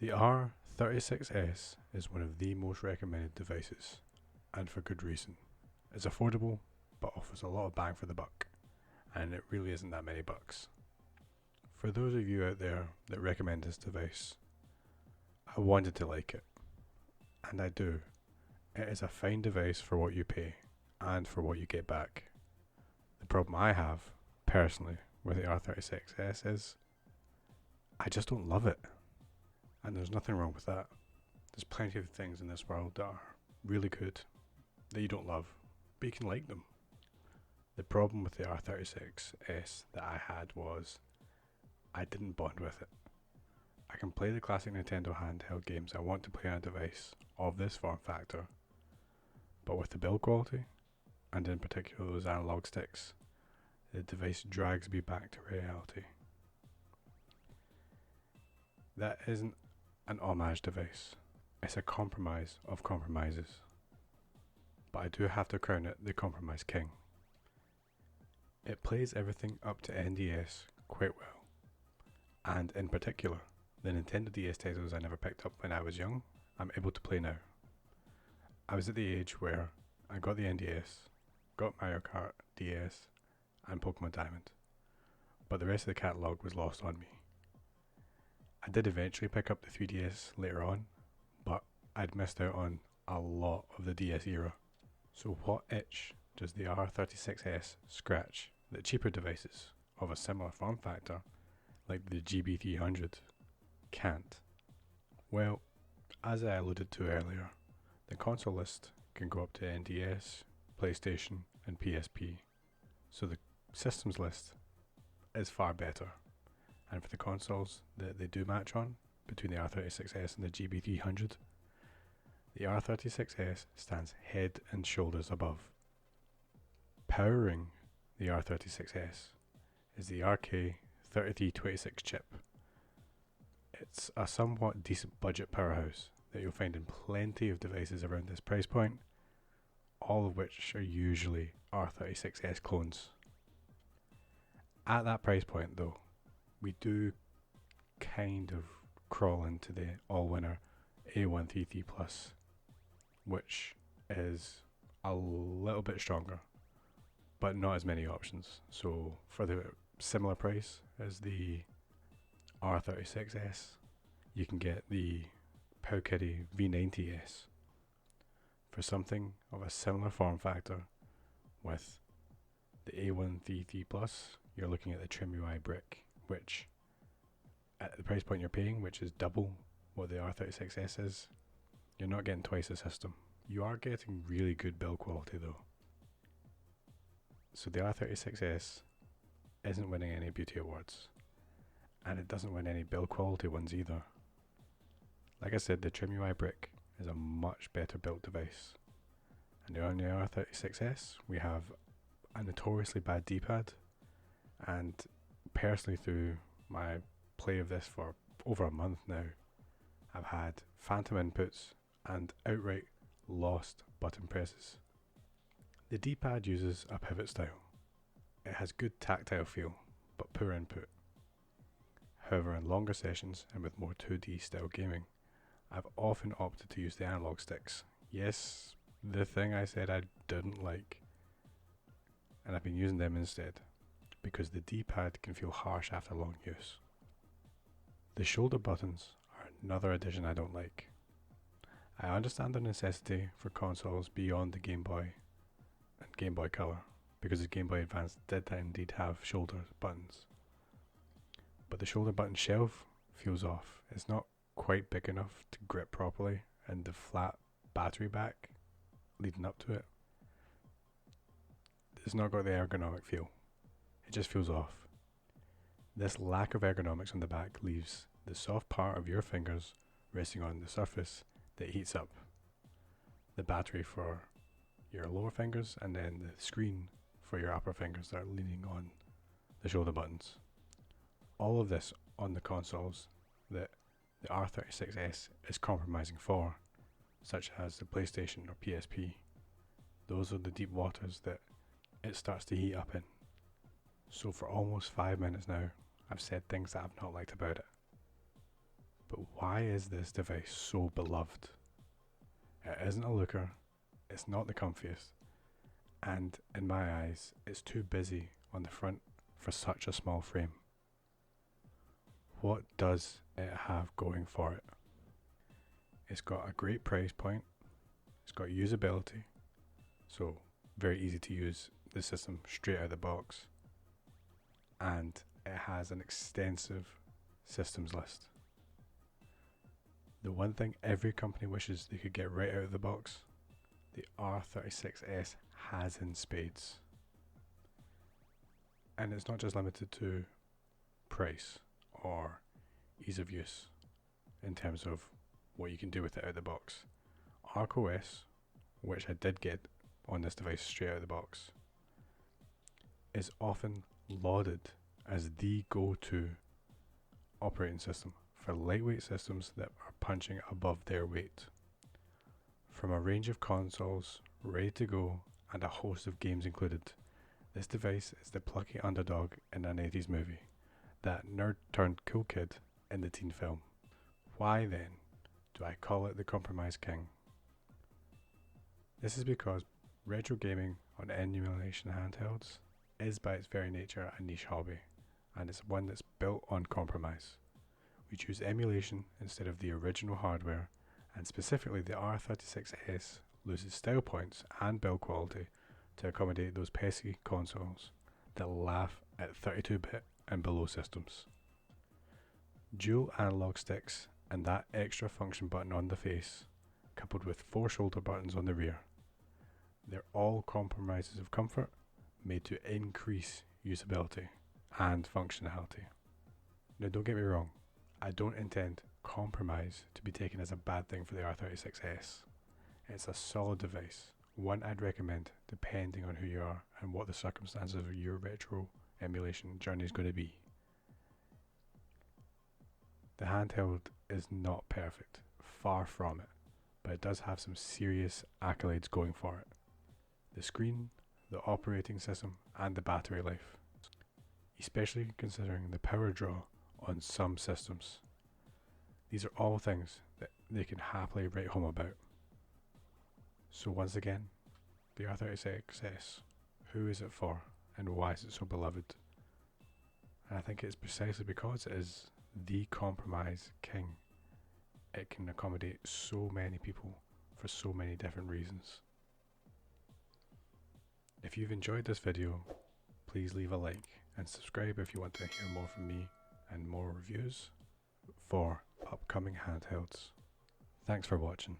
The R36S is one of the most recommended devices, and for good reason. It's affordable, but offers a lot of bang for the buck, and it really isn't that many bucks. For those of you out there that recommend this device, I wanted to like it, and I do. It is a fine device for what you pay, and for what you get back. The problem I have, personally, with the R36S is, I just don't love it. And there's nothing wrong with that. There's plenty of things in this world that are really good, that you don't love, but you can like them. The problem with the R36S that I had was, I didn't bond with it. I can play the classic Nintendo handheld games I want to play on a device of this form factor, but with the build quality, and in particular those analog sticks, the device drags me back to reality. That isn't an homage device, it's a compromise of compromises. But I do have to crown it the compromise king. It plays everything up to NDS quite well, and in particular, the Nintendo DS titles I never picked up when I was young, I'm able to play now. I was at the age where I got the NDS, got Mario Kart DS, and Pokemon Diamond, but the rest of the catalogue was lost on me. I did eventually pick up the 3DS later on, but I'd missed out on a lot of the DS era. So what itch does the R36S scratch that cheaper devices of a similar form factor, like the GB300, can't? Well, as I alluded to earlier, the console list can go up to NDS, PlayStation, and PSP, so the systems list is far better. And for the consoles that they do match on, between the R36S and the GB300, the R36S stands head and shoulders above. Powering the R36S is the RK3326 chip. It's a somewhat decent budget powerhouse that you'll find in plenty of devices around this price point, all of which are usually R36S clones. At that price point though, we do kind of crawl into the AllWinner A133P+, which is a little bit stronger, but not as many options. So for the similar price as the R36S, you can get the Powkiddy V90S. For something of a similar form factor with the A133P+, you're looking at the TrimUI brick, which at the price point you're paying, which is double what the R36S is, you're not getting twice the system. You are getting really good build quality though. So the R36S isn't winning any beauty awards, and it doesn't win any build quality ones either. Like I said, the TrimUI brick is a much better built device, and on the R36S we have a notoriously bad D-pad, and personally through my play of this for over a month now, I've had phantom inputs and outright lost button presses. The D-pad uses a pivot style. It has good tactile feel, but poor input. However, in longer sessions and with more 2D style gaming, I've often opted to use the analog sticks. Yes, the thing I said I didn't like, and I've been using them instead, because the D-pad can feel harsh after long use. The shoulder buttons are another addition I don't like. I understand the necessity for consoles beyond the Game Boy and Game Boy Color, because the Game Boy Advance did indeed have shoulder buttons. But the shoulder button shelf feels off. It's not quite big enough to grip properly, and the flat battery back leading up to it, it's not got the ergonomic feel. It just feels off. This lack of ergonomics on the back leaves the soft part of your fingers resting on the surface that heats up the battery for your lower fingers, and then the screen for your upper fingers that are leaning on the shoulder buttons. All of this on the consoles that the R36S is compromising for, such as the PlayStation or PSP. Those are the deep waters that it starts to heat up in. So for almost 5 minutes now, I've said things that I've not liked about it. But why is this device so beloved? It isn't a looker, it's not the comfiest, and in my eyes, it's too busy on the front for such a small frame. What does it have going for it? It's got a great price point, it's got usability, so very easy to use the system straight out of the box, and it has an extensive systems list. The one thing every company wishes they could get right out of the box, the R36S has in spades. And it's not just limited to price or ease of use in terms of what you can do with it out of the box. ArkOS, which I did get on this device straight out of the box, is often lauded as the go-to operating system for lightweight systems that are punching above their weight. From a range of consoles ready to go and a host of games included, this device is the plucky underdog in an 80s movie, that nerd turned cool kid in the teen film. Why then do I call it the compromise king? This is because retro gaming on emulation handhelds is by its very nature a niche hobby, and it's one that's built on compromise. We choose emulation instead of the original hardware, and specifically the R36S loses style points and build quality to accommodate those pesky consoles that laugh at 32-bit and below systems. Dual analog sticks and that extra function button on the face, coupled with 4 shoulder buttons on the rear, they're all compromises of comfort made to increase usability and functionality. Now don't get me wrong, I don't intend compromise to be taken as a bad thing for the R36S. It's a solid device, one I'd recommend depending on who you are and what the circumstances of your retro emulation journey is going to be. The handheld is not perfect, far from it, but it does have some serious accolades going for it. The screen, the operating system, and the battery life, especially considering the power draw on some systems. These are all things that they can happily write home about. So once again, the R36S, who is it for and why is it so beloved? And I think it's precisely because it is the compromise king. It can accommodate so many people for so many different reasons. If you've enjoyed this video, please leave a like and subscribe if you want to hear more from me and more reviews for upcoming handhelds. Thanks for watching.